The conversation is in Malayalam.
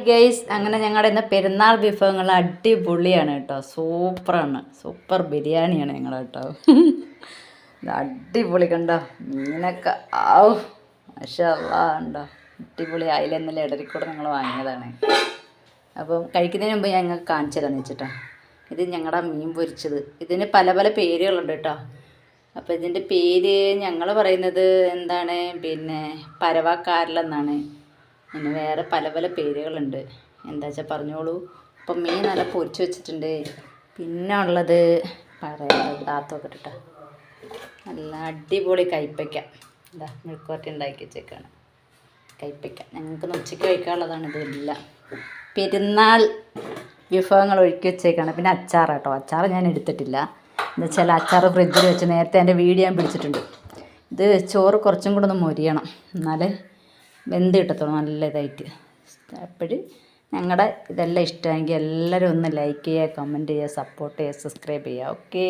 ഗൈസ്, അങ്ങനെ ഞങ്ങളുടെ ഇന്ന് പെരുന്നാൾ വിഭവങ്ങൾ അടിപൊളിയാണ് കേട്ടോ. സൂപ്പറാണ്, സൂപ്പർ ബിരിയാണിയാണ് ഞങ്ങൾ കേട്ടോ. ഇത് അടിപൊളി കണ്ടോ, മീനൊക്കെ ആവു മാഷാ അല്ലാ ഉണ്ടോ, അടിപൊളി. ആയില ഇന്നലെ ഇടരിക്കൂടെ ഞങ്ങൾ വാങ്ങിയതാണ്. അപ്പം കഴിക്കുന്നതിന് മുമ്പ് ഞങ്ങൾ കാണിച്ചു തരാമെന്ന് വെച്ചിട്ടോ. ഇത് ഞങ്ങളുടെ മീൻ പൊരിച്ചത്. ഇതിന് പല പല പേരുകളുണ്ട് കേട്ടോ. അപ്പോൾ ഇതിൻ്റെ പേര് ഞങ്ങൾ പറയുന്നത് എന്താണ്, പിന്നെ പരവക്കാരലെന്നാണ്. പിന്നെ വേറെ പല പല പേരുകളുണ്ട്, എന്താ വെച്ചാൽ പറഞ്ഞോളൂ. അപ്പം മീൻ നല്ല പൊരിച്ച് വെച്ചിട്ടുണ്ട്. പിന്നെ ഉള്ളത് പറയാനുള്ളത് താത്തൊക്കെ ഇട്ടിട്ടാ നല്ല അടിപൊളി കൈപ്പയ്ക്ക. എന്താ മെഴുക്കുവരട്ടി ഉണ്ടാക്കി വെച്ചേക്കാണ്. കൈപ്പയ്ക്ക ഞങ്ങൾക്ക് ഉച്ചയ്ക്ക് കഴിക്കാനുള്ളതാണ് ഇതെല്ലാം. പെരുന്നാൾ വിഭവങ്ങൾ ഒരുക്കി വെച്ചേക്കാണ്. പിന്നെ അച്ചാർ കേട്ടോ. അച്ചാർ ഞാൻ എടുത്തിട്ടില്ല, എന്താ വെച്ചാൽ അച്ചാർ ഫ്രിഡ്ജിൽ വെച്ച് നേരത്തെ എൻ്റെ വീഡിയോ ഞാൻ പിടിച്ചിട്ടുണ്ട്. ഇത് ചോറ് കുറച്ചും കൂടെ ഒന്ന് മൊരിയണം, എന്നാലേ വെന്ത് കിട്ടത്തുള്ളൂ നല്ല ഇതായിട്ട്. അപ്പോൾ ഞങ്ങളുടെ ഇതെല്ലാം ഇഷ്ടമെങ്കിൽ എല്ലാവരും ഒന്ന് ലൈക്ക് ചെയ്യുക, കമൻറ്റ് ചെയ്യുക, സപ്പോർട്ട് ചെയ്യുക, സബ്സ്ക്രൈബ് ചെയ്യുക. ഓക്കേ.